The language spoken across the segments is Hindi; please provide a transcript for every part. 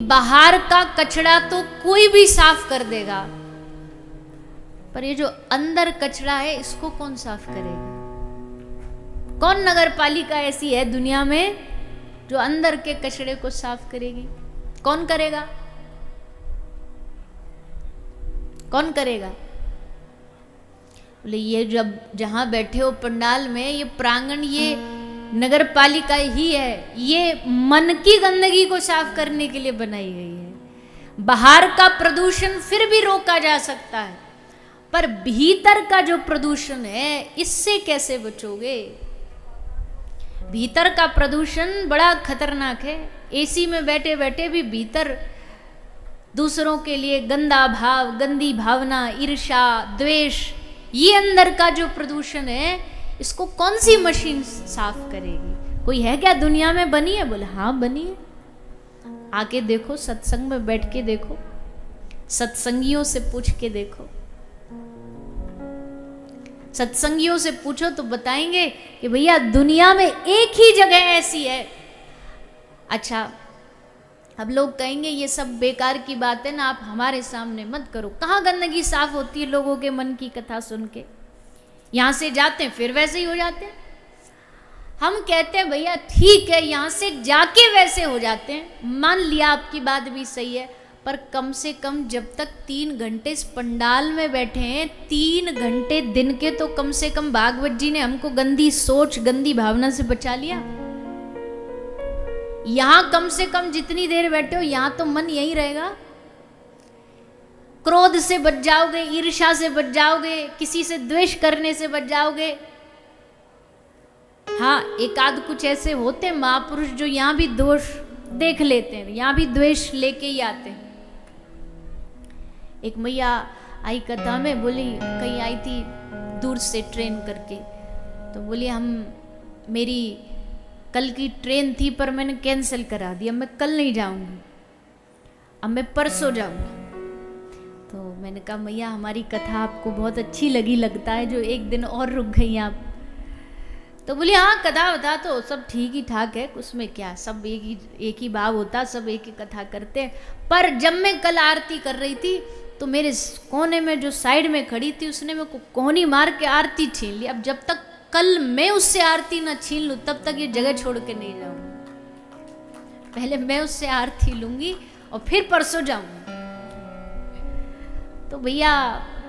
बाहर का कचरा तो कोई भी साफ कर देगा, पर ये जो अंदर कचरा है इसको कौन साफ करेगा? कौन नगर पालिका ऐसी है दुनिया में जो अंदर के कचरे को साफ करेगी? कौन करेगा? कौन करेगा? बोले ये जब जहां बैठे हो पंडाल में, ये प्रांगण, ये नगर पालिका ही है, ये मन की गंदगी को साफ करने के लिए बनाई गई है। बाहर का प्रदूषण फिर भी रोका जा सकता है, पर भीतर का जो प्रदूषण है इससे कैसे बचोगे? भीतर का प्रदूषण बड़ा खतरनाक है। एसी में बैठे बैठे भी भीतर दूसरों के लिए गंदा भाव, गंदी भावना, ईर्ष्या, द्वेष, ये अंदर का जो प्रदूषण है इसको कौन सी मशीन साफ करेगी? कोई है क्या दुनिया में बनी है? बोले हाँ बनी है। आके देखो, सत्संग में बैठ के देखो, सत्संगियों से पूछ के देखो। सत्संगियों से पूछो तो बताएंगे कि भैया दुनिया में एक ही जगह ऐसी है। अच्छा, अब लोग कहेंगे ये सब बेकार की बात है ना, आप हमारे सामने मत करो। कहाँ गंदगी साफ होती है लोगों के मन की कथा सुन के? यहां से जाते हैं फिर वैसे ही हो जाते हैं। हम कहते हैं भैया ठीक है, यहां से जाके वैसे हो जाते हैं, मान लिया आपकी बात भी सही है, पर कम से कम जब तक 3 घंटे इस पंडाल में बैठे हैं, 3 घंटे दिन के, तो कम से कम भागवत जी ने हमको गंदी सोच, गंदी भावना से बचा लिया। यहां कम से कम जितनी देर बैठे हो, यहां तो मन यही रहेगा। क्रोध से बच जाओगे, ईर्ष्या से बच जाओगे, किसी से द्वेष करने से बच जाओगे। हाँ, एक आध कुछ ऐसे होते महापुरुष जो यहां भी दोष देख लेते हैं, यहां भी द्वेष लेके ही आते हैं। एक मैया आई कथा में, बोली कहीं आई थी दूर से ट्रेन करके, तो बोली मेरी कल की ट्रेन थी पर मैंने कैंसिल करा दी, अब मैं कल नहीं जाऊंगी, अब मैं परसों जाऊंगी। तो मैंने कहा मैया हमारी कथा आपको बहुत अच्छी लगी, लगता है, जो एक दिन और रुक गई आप। तो बोली हाँ, कथा वथा तो सब ठीक ही ठाक है, उसमें क्या, सब एक ही भाव होता, सब एक ही कथा करते हैं। पर जब मैं कल आरती कर रही थी तो मेरे कोने में जो साइड में खड़ी थी उसने मेरे को कोहनी मार के आरती छीन ली। अब जब तक कल मैं उससे आरती ना छीन लूँ तब तक ये जगह छोड़ के नहीं जाऊंगी। पहले मैं उससे आरती लूंगी और फिर परसों जाऊंगी। तो भैया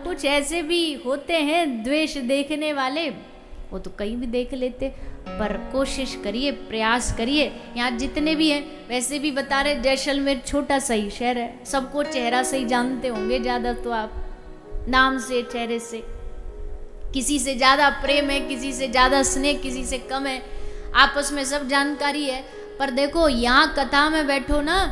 कुछ ऐसे भी होते हैं द्वेष देखने वाले, वो तो कहीं भी देख लेते, पर कोशिश करिए, प्रयास करिए। यहाँ जितने भी हैं, वैसे भी बता रहे जैसलमेर छोटा सा ही शहर है, सबको चेहरा से ही जानते होंगे ज़्यादा तो आप, नाम से, चेहरे से। किसी से ज़्यादा प्रेम है, किसी से ज़्यादा स्नेह, किसी से कम है, आपस में सब जानकारी है। पर देखो यहाँ कथा में बैठो ना,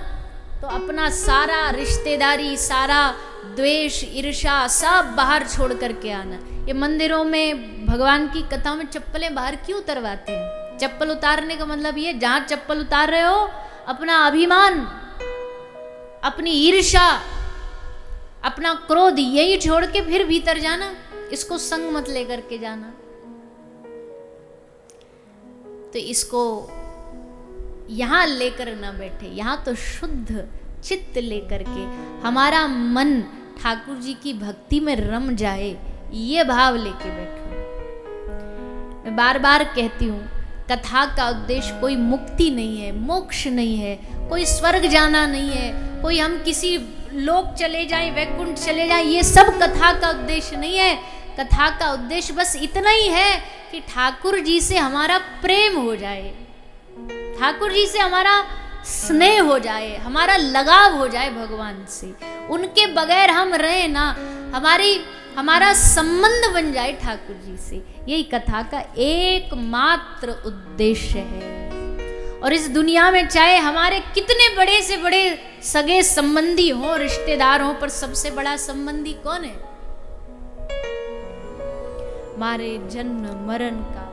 तो अपना सारा रिश्तेदारी, सारा द्वेष, ईर्ष्या सब बाहर छोड़ करके आना। ये मंदिरों में भगवान की कथा में चप्पलें बाहर क्यों उतरवाते हैं? चप्पल उतारने का मतलब ये, जहां चप्पल उतार रहे हो अपना अभिमान, अपनी ईर्ष्या, अपना क्रोध यही छोड़ के फिर भीतर जाना, इसको संग मत लेकर के जाना। तो इसको यहां लेकर ना बैठे, यहां तो शुद्ध चित्त लेकर के हमारा मन ठाकुर जी की भक्ति में रम जाए, ये भाव लेके बैठो। मैं बार बार कहती हूँ, कथा का उद्देश्य कोई मुक्ति नहीं है, मोक्ष नहीं है, कोई स्वर्ग जाना नहीं है, कोई हम किसी लोक चले जाएं, वैकुंठ चले जाएं, ये सब कथा का उद्देश्य नहीं है। कथा का उद्देश्य बस इतना ही है कि ठाकुर जी से हमारा प्रेम हो जाए, ठाकुर जी से हमारा स्नेह हो जाए, हमारा लगाव हो जाए भगवान से। उनके बगैर हम रहे ना, हमारा संबंध बन जाए ठाकुर जी से। यही कथा का एकमात्र उद्देश्य है। और इस दुनिया में चाहे हमारे कितने बड़े से बड़े सगे संबंधी हों, रिश्तेदार हों, पर सबसे बड़ा संबंधी कौन है? हमारे जन्म मरण का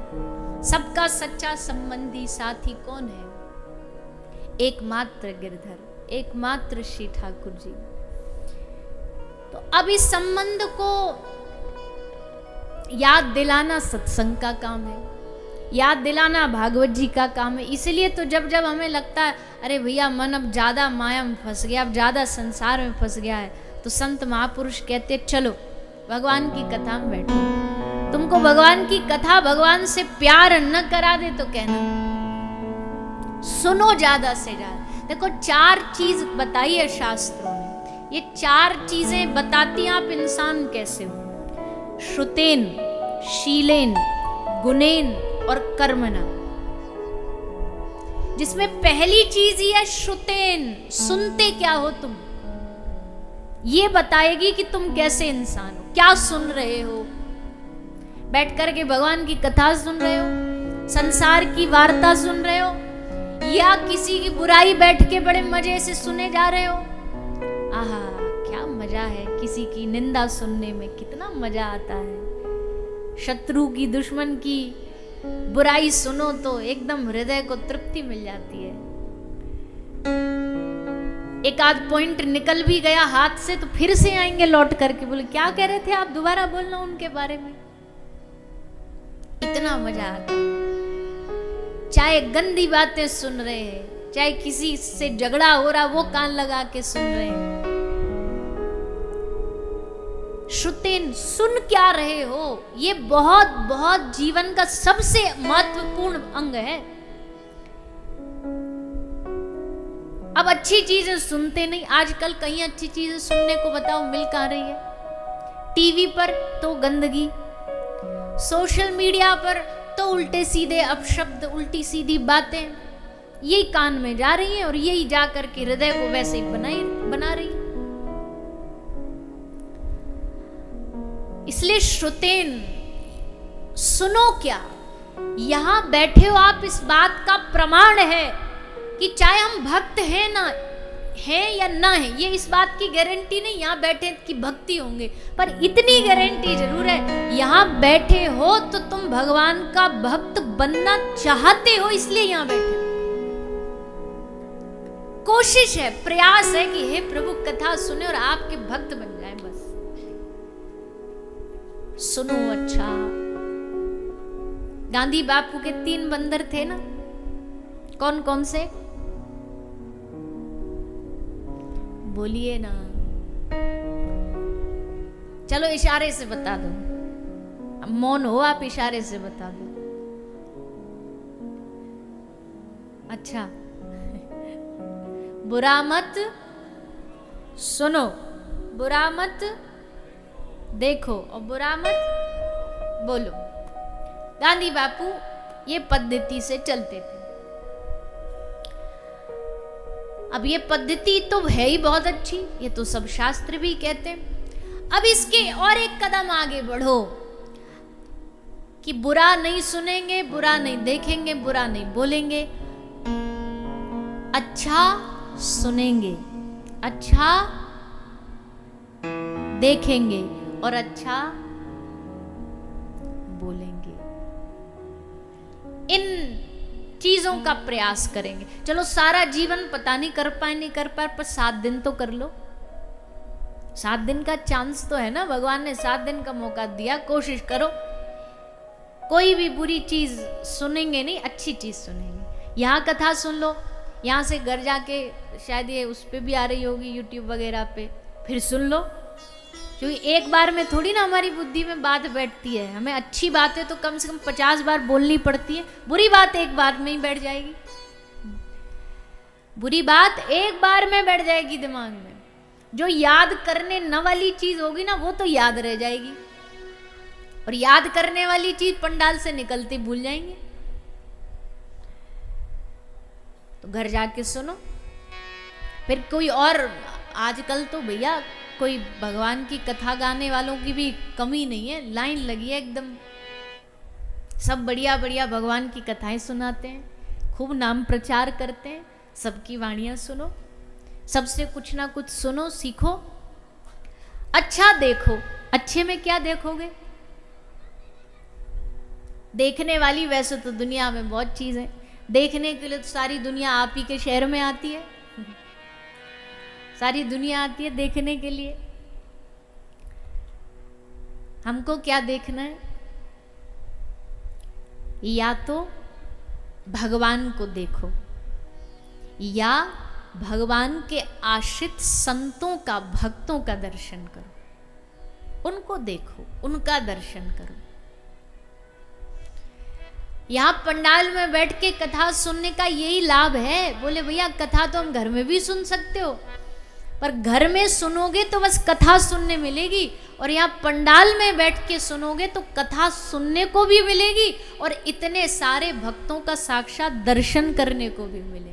सबका सच्चा संबंधी साथी कौन है? एकमात्र गिरधर, एकमात्र श्री ठाकुर जी। तो अब इस संबंध को याद दिलाना सत्संग का काम है। याद दिलाना भागवत जी का काम है। इसलिए तो जब जब हमें लगता है अरे भैया मन अब ज़्यादा माया में फंस गया, अब ज़्यादा संसार में फंस गया है, तो संत महापुरुष कहते चलो भगवान की कथा में बैठो। तुमको भगवान की कथा भगवान से प्यार न करा दे तो कहना, सुनो ज़्यादा से ज़्यादा। देखो 4 चीज़ बताई है शास्त्रों में, ये 4 चीज़ें बताती हैं आप इंसान कैसे हो। श्रुतेन, शीलेन, गुणेन और कर्मणा। जिसमें पहली चीज ही है श्रुतेन, सुनते क्या हो तुम, ये बताएगी कि तुम कैसे इंसान हो, क्या सुन रहे हो। बैठ कर के भगवान की कथा सुन रहे हो, संसार की वार्ता सुन रहे हो, या किसी की बुराई बैठ के बड़े मजे से सुने जा रहे हो। आहा क्या मजा है, किसी की निंदा सुनने में कितना मजा आता है। शत्रु की, दुश्मन की बुराई सुनो तो एकदम हृदय को तृप्ति मिल जाती है। एक आध पॉइंट निकल भी गया हाथ से तो फिर से आएंगे लौट करके, बोले क्या कह रहे थे आप, दोबारा बोलना उनके बारे में। इतना मजा आता है। चाहे गंदी बातें सुन रहे हैं, चाहे किसी से झगड़ा हो रहा वो कान लगा के सुन रहे हैं। श्रुतेन, सुन क्या रहे हो, ये बहुत बहुत जीवन का सबसे महत्वपूर्ण अंग है। अब अच्छी चीजें सुनते नहीं, आजकल कहीं अच्छी चीजें सुनने को बताओ मिल कहां रही है। टीवी पर तो गंदगी, सोशल मीडिया पर तो उल्टे सीधे अपशब्द, उल्टी सीधी बातें, यही कान में जा रही हैं और यही जा करके हृदय को वैसे ही बना रही है। इसलिए श्रुतेन, सुनो क्या, यहां बैठे हो आप, इस बात का प्रमाण है कि चाहे हम भक्त हैं ना हैं या ना हैं, ये इस बात की गारंटी नहीं यहां बैठे कि भक्ति होंगे, पर इतनी गारंटी जरूर है यहां बैठे हो तो तुम भगवान का भक्त बनना चाहते हो, इसलिए यहां बैठे हो। कोशिश है, प्रयास है कि हे प्रभु कथा सुने और आपके भक्त बन जाए। बस सुनो। अच्छा, गांधी बापू के 3 बंदर थे ना, कौन कौन से बोलिए ना, चलो इशारे से बता दो, मौन हो आप, इशारे से बता दो। अच्छा, बुरा मत सुनो, बुरा मत देखो और बुरा मत बोलो। गांधी बापू ये पद्धति से चलते थे। अब ये पद्धति तो है ही बहुत अच्छी, ये तो सब शास्त्र भी कहते हैं। अब इसके और एक कदम आगे बढ़ो कि बुरा नहीं सुनेंगे, बुरा नहीं देखेंगे, बुरा नहीं बोलेंगे, अच्छा सुनेंगे, अच्छा देखेंगे और अच्छा बोलेंगे। इन चीजों का प्रयास करेंगे। चलो सारा जीवन पता नहीं कर पाए पर 7 दिन तो कर लो। 7 दिन का चांस तो है ना, भगवान ने 7 दिन का मौका दिया, कोशिश करो। कोई भी बुरी चीज सुनेंगे नहीं, अच्छी चीज सुनेंगे। यहाँ कथा सुन लो, यहाँ से घर जाके शायद ये उस पे भी आ रही होगी यूट्यूब वगैरह पे, फिर सुन लो, क्योंकि एक बार में थोड़ी ना हमारी बुद्धि में बात बैठती है। हमें अच्छी बातें तो कम से कम 50 बार बोलनी पड़ती है, बुरी बात एक बार में ही बैठ जाएगी। बुरी बात एक बार में बैठ जाएगी दिमाग में। जो याद करने न वाली चीज होगी ना, वो तो याद रह जाएगी, और याद करने वाली चीज पंडाल से निकलते भूल जाएंगे। तो घर जाके सुनो। फिर कोई और, आजकल तो भैया कोई भगवान की कथा गाने वालों की भी कमी नहीं है, लाइन लगी है एकदम। सब बढ़िया बढ़िया भगवान की कथाएं सुनाते हैं, खूब नाम प्रचार करते हैं। सबकी वाणियां सुनो, सबसे कुछ ना कुछ सुनो, सीखो, अच्छा देखो। अच्छे में क्या देखोगे? देखने वाली वैसे तो दुनिया में बहुत चीजें, देखने के लिए तो सारी दुनिया आप ही के शहर में आती है, सारी दुनिया आती है देखने के लिए। हमको क्या देखना है? या तो भगवान को देखो या भगवान के आश्रित संतों का, भक्तों का दर्शन करो, उनको देखो, उनका दर्शन करो। यहां पंडाल में बैठ के कथा सुनने का यही लाभ है। बोले भैया कथा तो हम घर में भी सुन सकते हो, पर घर में सुनोगे तो बस कथा सुनने मिलेगी, और यहाँ पंडाल में बैठ के सुनोगे तो कथा सुनने को भी मिलेगी और इतने सारे भक्तों का साक्षात दर्शन करने को भी मिलेगा।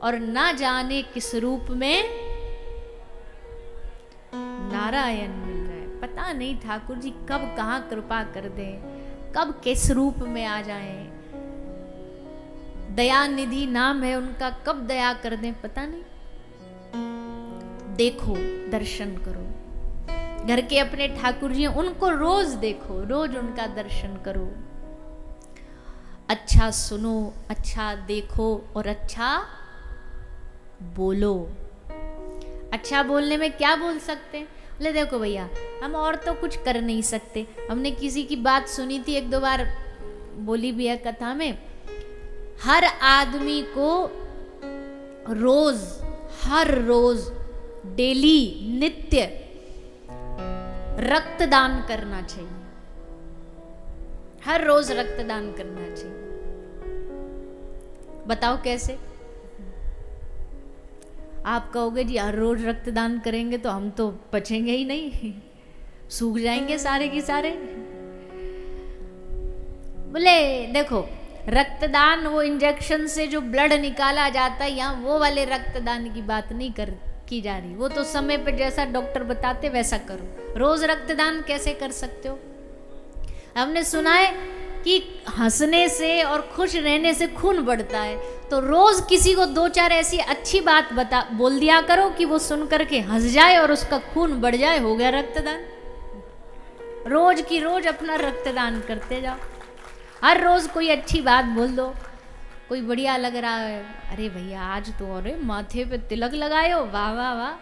और ना जाने किस रूप में नारायण मिल रहा है, पता नहीं ठाकुर जी कब कहाँ कृपा कर दें, कब किस रूप में आ जाएं। दयानिधि नाम है उनका, कब दया कर दें पता नहीं। देखो, दर्शन करो, घर के अपने ठाकुर जी उनको रोज देखो, रोज उनका दर्शन करो, अच्छा सुनो, अच्छा देखो और अच्छा बोलो। अच्छा बोलने में क्या बोल सकते हैं? बोले देखो भैया हम और तो कुछ कर नहीं सकते, हमने किसी की बात सुनी थी, एक दो बार बोली भी है कथा में, हर आदमी को रोज, हर रोज, डेली, नित्य रक्तदान करना चाहिए। हर रोज रक्तदान करना चाहिए। बताओ कैसे? आप कहोगे जी हर रोज रक्तदान करेंगे तो हम तो बचेंगे ही नहीं, सूख जाएंगे सारे के सारे। बोले देखो रक्तदान वो इंजेक्शन से जो ब्लड निकाला जाता है, यहाँ वो वाले रक्तदान की बात नहीं की जा रही। वो तो समय पे जैसा डॉक्टर बताते वैसा करो। रोज रक्तदान कैसे कर सकते हो? हमने सुना है कि हंसने से और खुश रहने से खून बढ़ता है, तो रोज किसी को दो चार ऐसी अच्छी बात बोल दिया करो कि वो सुन करके हंस जाए और उसका खून बढ़ जाए, हो गया रक्तदान। रोज की रोज अपना रक्तदान करते जाओ। हर रोज कोई अच्छी बात बोल दो। कोई बढ़िया लग रहा है, अरे भैया आज तो अरे माथे पे तिलक लगाए हो, वाह वाह वाह,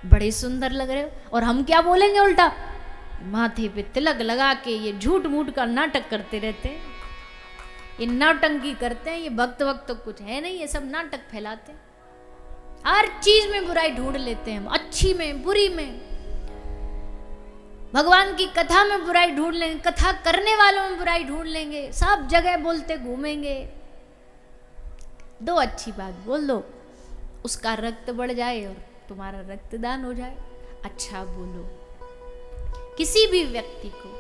बड़े सुंदर लग रहे हो। और हम क्या बोलेंगे उल्टा, माथे पे तिलक लगा के ये झूठ मूठ का नाटक करते रहते हैं, ये नौटंकी करते हैं, ये भक्त वक्त तो कुछ है नहीं, ये सब नाटक फैलाते हैं। हर चीज में बुराई ढूंढ लेते हैं हम, अच्छी में बुरी में। भगवान की कथा में बुराई ढूंढ लेंगे, कथा करने वालों में बुराई ढूंढ लेंगे, सब जगह बोलते घूमेंगे। दो अच्छी बात बोल दो, उसका रक्त बढ़ जाए और तुम्हारा रक्तदान हो जाए। अच्छा बोलो, किसी भी व्यक्ति को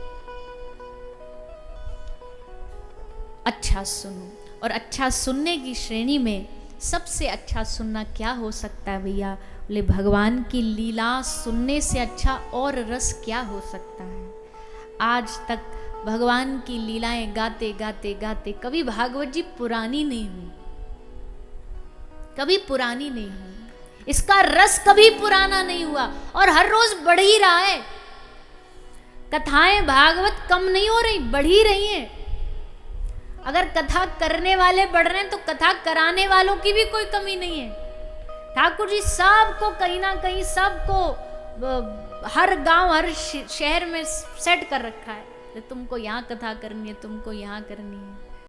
अच्छा सुनो। और अच्छा सुनने की श्रेणी में सबसे अच्छा सुनना क्या हो सकता है भैया? बोले भगवान की लीला सुनने से अच्छा और रस क्या हो सकता है? आज तक भगवान की लीलाएं गाते गाते गाते कभी भागवत जी पुरानी नहीं हुई, कभी पुरानी नहीं हुई, इसका रस कभी पुराना नहीं हुआ और हर रोज बढ़ ही रहा है। कथाएं भागवत कम नहीं हो रही, बढ़ ही रही हैं। अगर कथा करने वाले बढ़ रहे हैं तो कथा कराने वालों की भी कोई कमी नहीं है। ठाकुर जी सबको कहीं ना कहीं, सबको हर गांव हर शहर में सेट कर रखा है, तुमको यहाँ कथा करनी है, तुमको यहाँ करनी है।